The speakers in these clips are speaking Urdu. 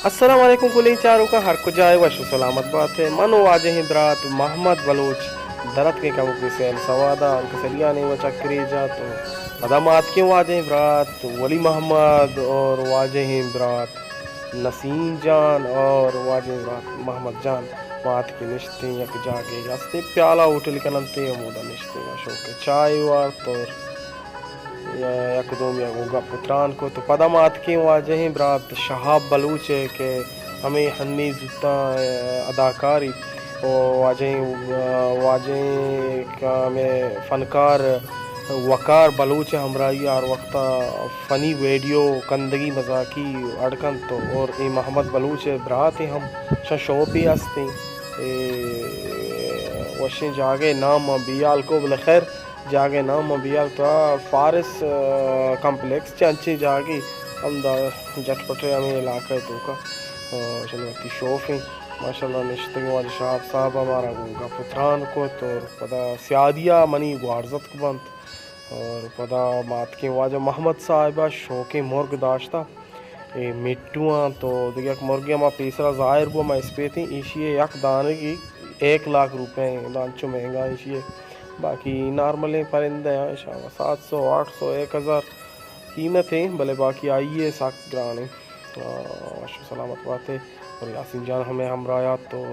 السلام علیکم کلین چاروں کا ہر کجائے وش سلامت بات ہے من واجہ برات محمد بلوچ درت کے کم کی سیل سوادہ کسریا نے وہ چکری جا تو قدمات کے واجہ برات ولی محمد اور واجہ برات نسیم جان اور واجہ برات محمد جان بات کی نشتے یک جاگے ہستے پیالہ ہوٹل کننتے مودا نشتے شوق چائے وار تو یک دوم یا گوگا پتران کو تو پدمات کی واجہ برات شہاب بلوچ ہے کہ ہمیں ہنی زتا اداکاری واجہ کا میں فنکار وقار بلوچ ہمراہی اور وقتا فنی ویڈیو کندگی مذاقی اڑکن تو اور اے محمد بلوچ برات ہم شوپی ہستے وشیں جاگے نام بیال کو بلخیر جاگے نام بیال تو فارس کمپلیکس چنچی جاگی ہم دا جٹ پٹے ہمیں علاقہ تو کا شنوتی شوفیں ماشاء اللہ نشتگی واجہ شہاب صاحب ہمارا گوگا پتران کو تو پدا سیادیہ منی گوارزت کو بنت اور پدا مات کے واجہ محمد صاحبہ شوق مرغ داشتہ مٹوان تو دیکھ یک مرغی ہما پیسرا ظاہر بو میں اس پہ تھیں ایشی یک دانے کی 1,00,000 روپے دانچو مہنگا ایشی باقی نارمل پرندے ہیں 700 800 1000 قیمت ہے بلے باقی آئیے ساکت گرانے سلامت بات ہے اور یاسین جان ہمیں ہمراہیات تو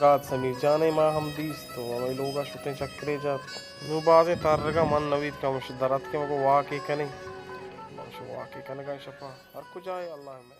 رات سمیر جانے ماں ہم دیس تو ہمیں لوگا شتیں چکرے جات نو بازیں تارگا من نوید کا مشدرات کے مگو واقعی کنے واقعی کنے گا شپا ہر کجائے اللہ میں